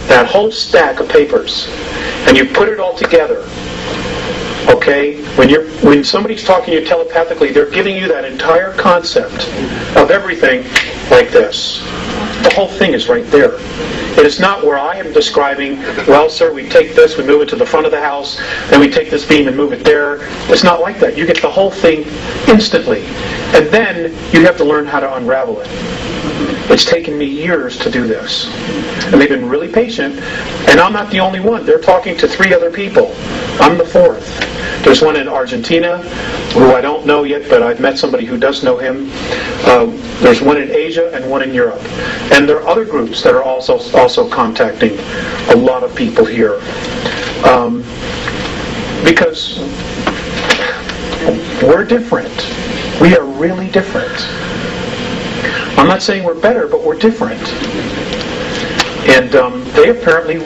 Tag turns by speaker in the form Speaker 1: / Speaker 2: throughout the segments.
Speaker 1: that whole stack of papers, and you put it all together, okay, when somebody's talking to you telepathically, they're giving you that entire concept of everything like this. The whole thing is right there. It is not where I am describing, well, sir, we take this, we move it to the front of the house, then we take this beam and move it there. It's not like that. You get the whole thing instantly. And then you have to learn how to unravel it. It's taken me years to do this. And they've been really patient. And I'm not the only one. They're talking to 3 other people. I'm the 4th. There's one in Argentina, who I don't know yet, but I've met somebody who does know him. There's one in Asia and one in Europe. And there are other groups that are also contacting a lot of people here. Because we're different. We are really different. I'm not saying we're better, but we're different. And they apparently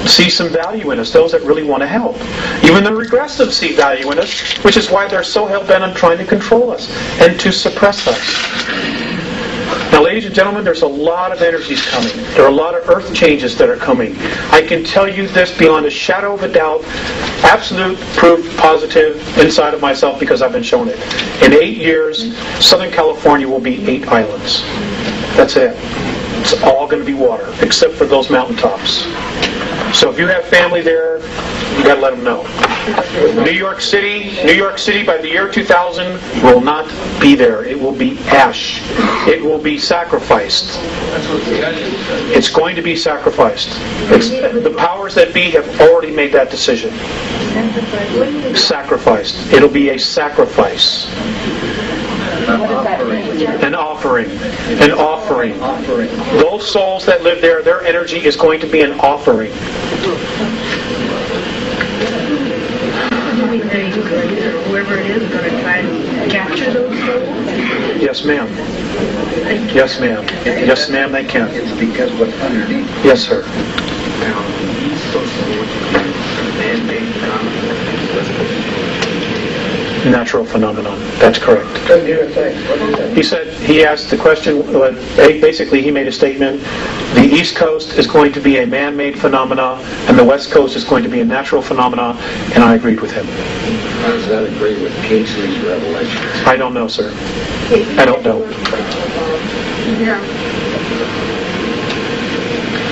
Speaker 1: see some value in us, those that really want to help. Even the regressive see value in us, which is why they're so hell-bent on trying to control us and to suppress us. Now, ladies and gentlemen, there's a lot of energies coming. There are a lot of earth changes that are coming. I can tell you this beyond a shadow of a doubt, absolute proof, positive, inside of myself, because I've been shown it. In 8 years, Southern California will be 8 islands. That's it. It's all going to be water, except for those mountaintops. So if you have family there, you got to let them know. New York City by the year 2000 will not be there. It will be ash. It will be sacrificed. It's going to be sacrificed. The powers that be have already made that decision. Sacrificed. It'll be a sacrifice. An offering. An offering. Those souls that live there, their energy is going to be an offering.
Speaker 2: Whoever it is going to try to capture those souls?
Speaker 1: Yes, ma'am. Yes, ma'am. Yes, ma'am, they can.
Speaker 3: It's because what's underneath.
Speaker 1: Yes, sir. Natural phenomenon. That's correct.
Speaker 3: Couldn't hear a thing.
Speaker 1: He said, he asked the question, basically he made a statement, the East Coast is going to be a man-made phenomena, and the West Coast is going to be a natural phenomena, and I agreed with him.
Speaker 3: How does that agree with Kingsley's revelation?
Speaker 1: I don't know, sir. I don't know.
Speaker 2: Yeah.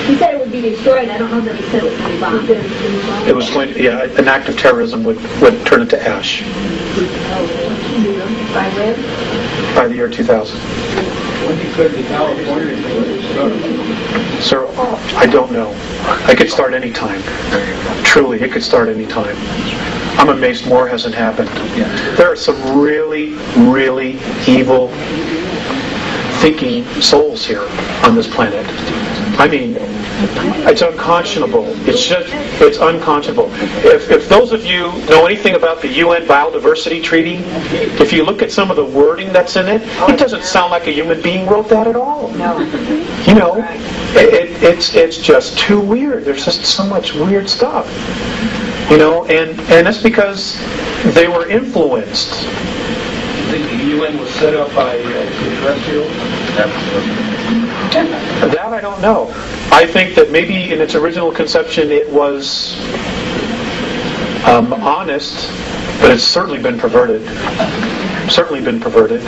Speaker 4: He said it would be destroyed. I don't know that he said it was going to be bombed.
Speaker 1: It was going to, yeah, an act of terrorism would turn into ash.
Speaker 4: By when?
Speaker 1: By the year 2000.
Speaker 3: When he could be California start?
Speaker 1: Sir, I don't know. I could start any time. Truly, it could start any time. I'm amazed more hasn't happened. There are some really, really evil thinking souls here on this planet. I mean, it's unconscionable. It's unconscionable. If those of you know anything about the UN Biodiversity Treaty, if you look at some of the wording that's in it, it doesn't sound like a human being wrote that at all.
Speaker 2: No.
Speaker 1: You know, it's just too weird. There's just so much weird stuff. You know, and that's because they were influenced.
Speaker 3: I think the UN was set up by extraterrestrials.
Speaker 1: That I don't know. I think that maybe in its original conception it was honest, but it's certainly been perverted. Certainly been perverted. I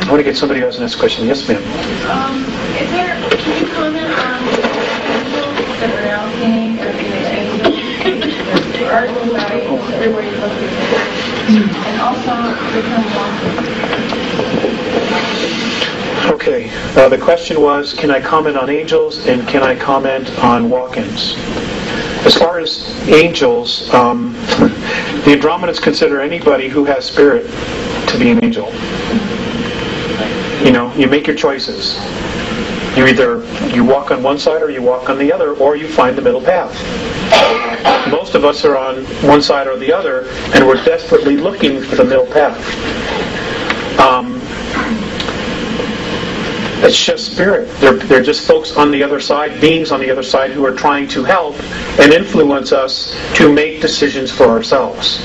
Speaker 1: want to get somebody who has the next question. Yes, ma'am.
Speaker 5: Can you comment on angels that are now seeing or angels? There are some everywhere you look at. And also become walking.
Speaker 1: Okay, the question was, can I comment on angels and can I comment on walk-ins? As far as angels, the Andromedans consider anybody who has spirit to be an angel. You know, you make your choices. You walk on one side or you walk on the other, or you find the middle path. Most of us are on one side or the other, and we're desperately looking for the middle path. It's just spirit. They're just folks on the other side, beings on the other side, who are trying to help and influence us to make decisions for ourselves.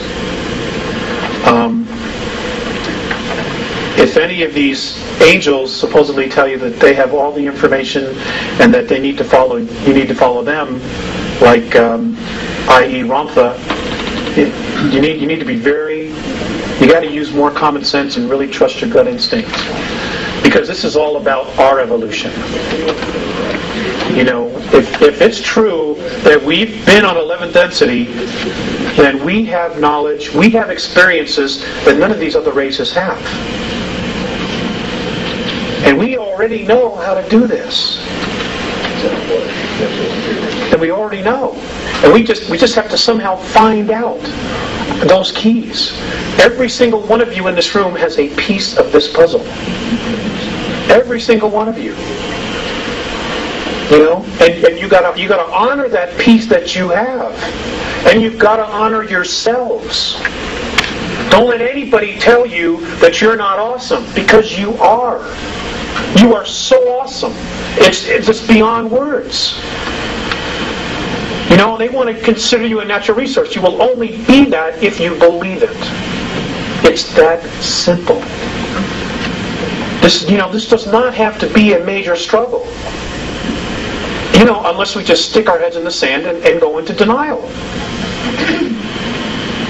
Speaker 1: if any of these angels supposedly tell you that they have all the information and that they need to follow, you need to follow them, like i.e. Ramtha, you need to be very, you got to use more common sense and really trust your gut instinct, because this is all about our evolution. You know, if it's true that we've been on 11th density, then we have knowledge, we have experiences that none of these other races have. And we already know how to do this. And we already know. And we just have to somehow find out those keys. Every single one of you in this room has a piece of this puzzle. Every single one of you. You know, and you gotta honor that piece that you have, and you've got to honor yourselves. Don't let anybody tell you that you're not awesome, because you are. You are so awesome. It's just beyond words. You know, they want to consider you a natural resource. You will only be that if you believe it. It's that simple. This does not have to be a major struggle. You know, unless we just stick our heads in the sand and go into denial.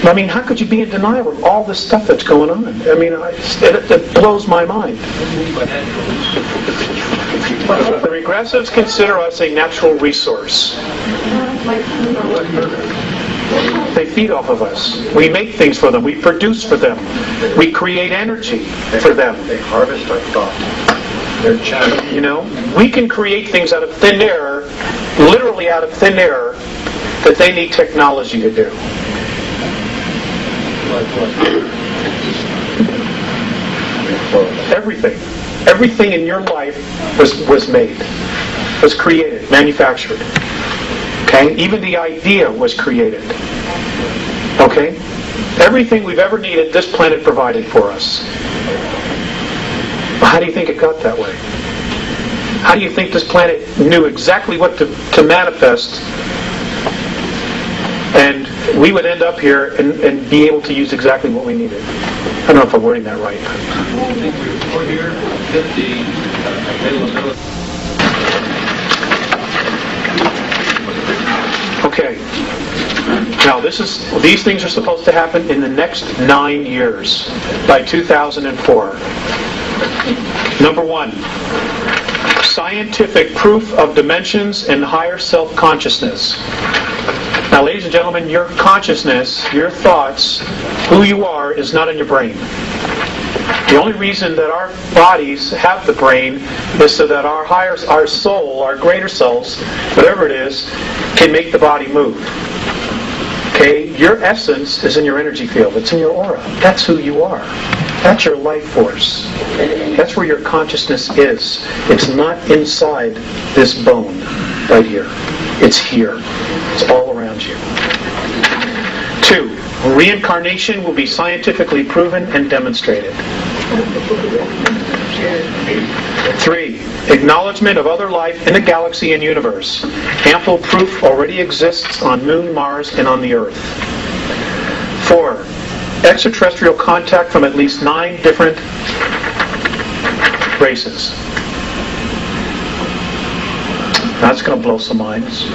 Speaker 1: I mean, how could you be in denial of all this stuff that's going on? I mean, it blows my mind. The regressives consider us a natural resource. They feed off of us. We make things for them. We produce for them. We create energy for them.
Speaker 3: They harvest our thought.
Speaker 1: You know, we can create things out of thin air, literally out of thin air, that they need technology to do. Everything in your life was made, was created, manufactured. Okay? Even the idea was created. Okay? Everything we've ever needed, this planet provided for us. How do you think it got that way? How do you think this planet knew exactly what to manifest, and we would end up here and be able to use exactly what we needed? I don't know if I'm wording that right.
Speaker 3: I think we're here at the
Speaker 1: Okay. Now these things are supposed to happen in the next 9 years, by 2004. Number 1, scientific proof of dimensions and higher self-consciousness. Now, ladies and gentlemen, your consciousness, your thoughts, who you are, is not in your brain. The only reason that our bodies have the brain is so that our soul, our greater selves, whatever it is, can make the body move. Okay? Your essence is in your energy field. It's in your aura. That's who you are. That's your life force. That's where your consciousness is. It's not inside this bone right here. It's here. It's all around you. 2, reincarnation will be scientifically proven and demonstrated. 3, acknowledgement of other life in the galaxy and universe. Ample proof already exists on Moon, Mars, and on the Earth. 4, extraterrestrial contact from at least 9 different races. That's going to blow some minds.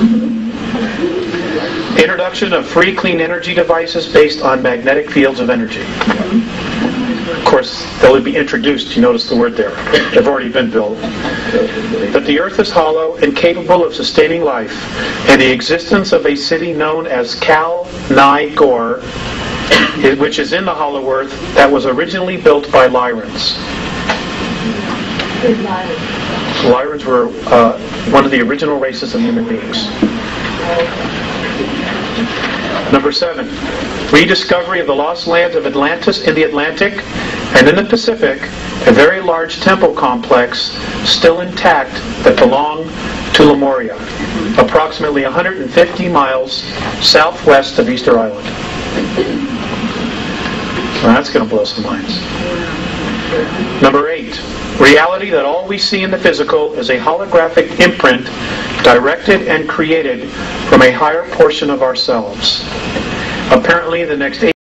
Speaker 1: Introduction of free clean energy devices based on magnetic fields of energy. Of course, they'll be introduced. You notice the word there. They've already been built. That the earth is hollow and capable of sustaining life, and the existence of a city known as Kal-Ni-Gor, which is in the hollow earth, that was originally built by Lyrans. Lyrans were one of the original races of human beings. Number 7, rediscovery of the lost lands of Atlantis in the Atlantic and in the Pacific, a very large temple complex still intact that belonged to Lemuria, approximately 150 miles southwest of Easter Island. Well, that's going to blow some minds. Number 8, reality that all we see in the physical is a holographic imprint directed and created from a higher portion of ourselves. Apparently, the next